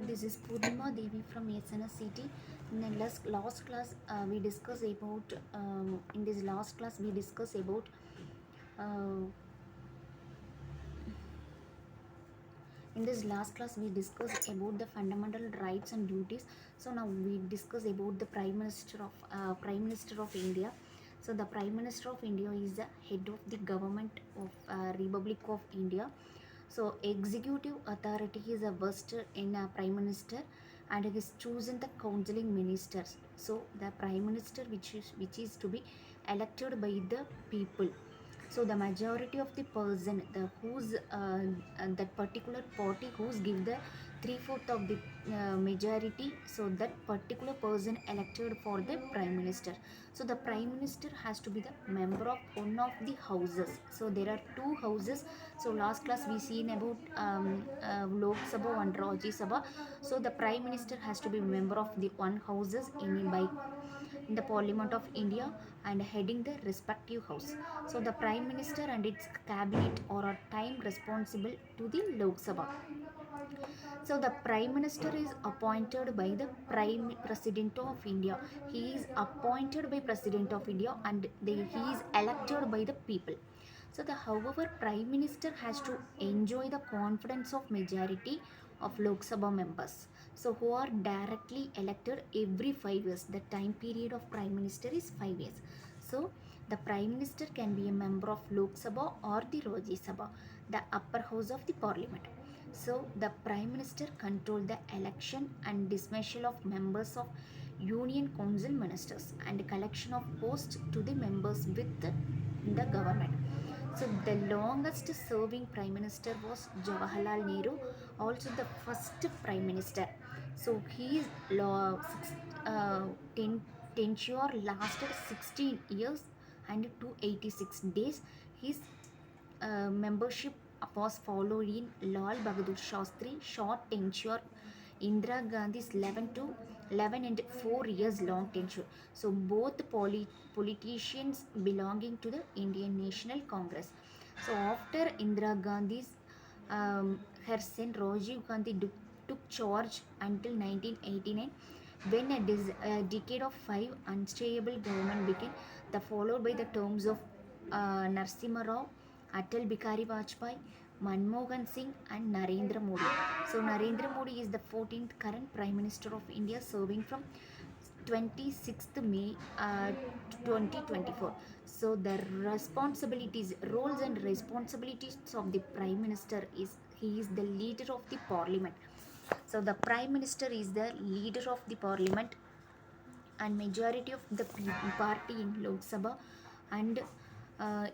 This is Purnima Devi from SNSCT. In the last class, we discuss about. In this last class, we discuss about. Uh, in this last class, we discussed about the fundamental rights and duties. So now we discuss about the Prime Minister of India. So the Prime Minister of India is the head of the government of Republic of India. So executive authority is a vested in a prime minister and he is chosen the counseling ministers. So the prime minister which is to be elected by the people. So the majority of the person the who's that particular party who's give the three-fourth of the majority, so that particular person elected for the prime minister. So the prime minister has to be the member of one of the houses. So there are two houses. So last class we seen about Lok Sabha and Rajya Sabha. So the prime minister has to be member of the one houses in the Parliament of India and heading the respective house. So the prime minister and its cabinet are a time responsible to the Lok Sabha. So the Prime Minister is appointed by the Prime President of India. He is appointed by President of India and he is elected by the people. So the however Prime Minister has to enjoy the confidence of majority of Lok Sabha members. So who are directly elected every 5 years. The time period of Prime Minister is 5 years. So the Prime Minister can be a member of Lok Sabha or the Rajya Sabha, the upper house of the Parliament. So the Prime Minister control the election and dismissal of members of Union Council ministers and collection of posts to the members with the government. So the longest serving Prime Minister was Jawaharlal Nehru, also the first Prime Minister. So his uh, ten, tenure lasted 16 years and 286 days. His membership was followed in Lal Bahadur Shastri short tenure, Indira Gandhi's 11 and 4 years long tenure. So both politicians belonging to the Indian National Congress. So after Indira Gandhi's her son Rajiv Gandhi took charge until 1989, when a decade of five unstable government began, the followed by the terms of Narasimha Rao, Atal Bihari Vajpayee, Manmohan Singh and Narendra Modi. So Narendra Modi is the 14th current Prime Minister of India, serving from 26th May 2024. So the roles and responsibilities of the Prime Minister is he is the leader of the Parliament. So the Prime Minister is the leader of the Parliament and majority of the party in Lok Sabha and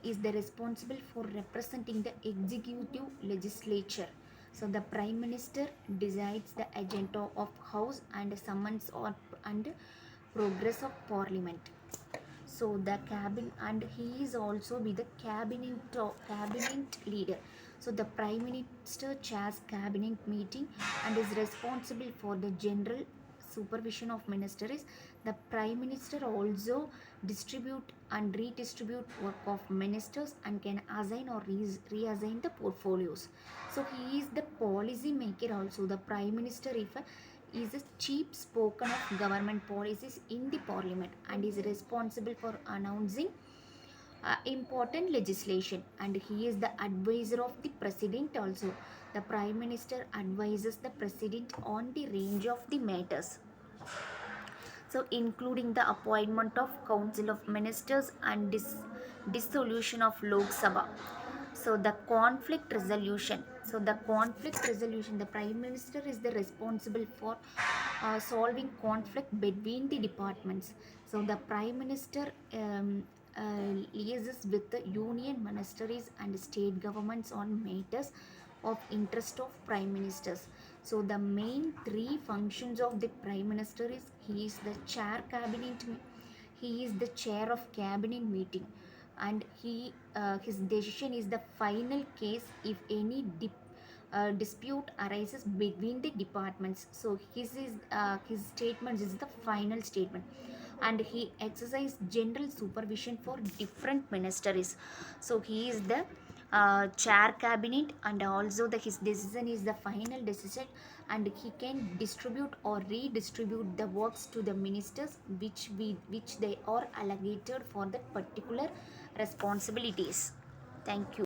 is the responsible for representing the executive legislature. So the Prime Minister decides the agenda of House and summons or and progress of Parliament. So the cabinet and he is also be the cabinet leader. So the Prime Minister chairs cabinet meeting and is responsible for the general supervision of ministers. The Prime Minister also distribute and redistribute work of ministers and can assign or reassign the portfolios. So he is the policy maker also. The Prime Minister is a chief spoken of government policies in the Parliament and is responsible for announcing important legislation, and he is the advisor of the president also. The Prime Minister advises the president on the range of the matters, so including the appointment of council of ministers and dissolution of Lok Sabha. So the conflict resolution, the Prime Minister is the responsible for solving conflict between the departments. So the Prime Minister liaises with the union ministries and state governments on matters of interest of prime ministers. So the main three functions of the prime minister is he is the he is the chair of cabinet meeting, and his decision is the final case if any dispute arises between the departments. So his statement is the final statement, and he exercises general supervision for different ministries. So he is the chair cabinet, and also his decision is the final decision, and he can distribute or redistribute the works to the ministers which they are allocated for that particular responsibilities. Thank you.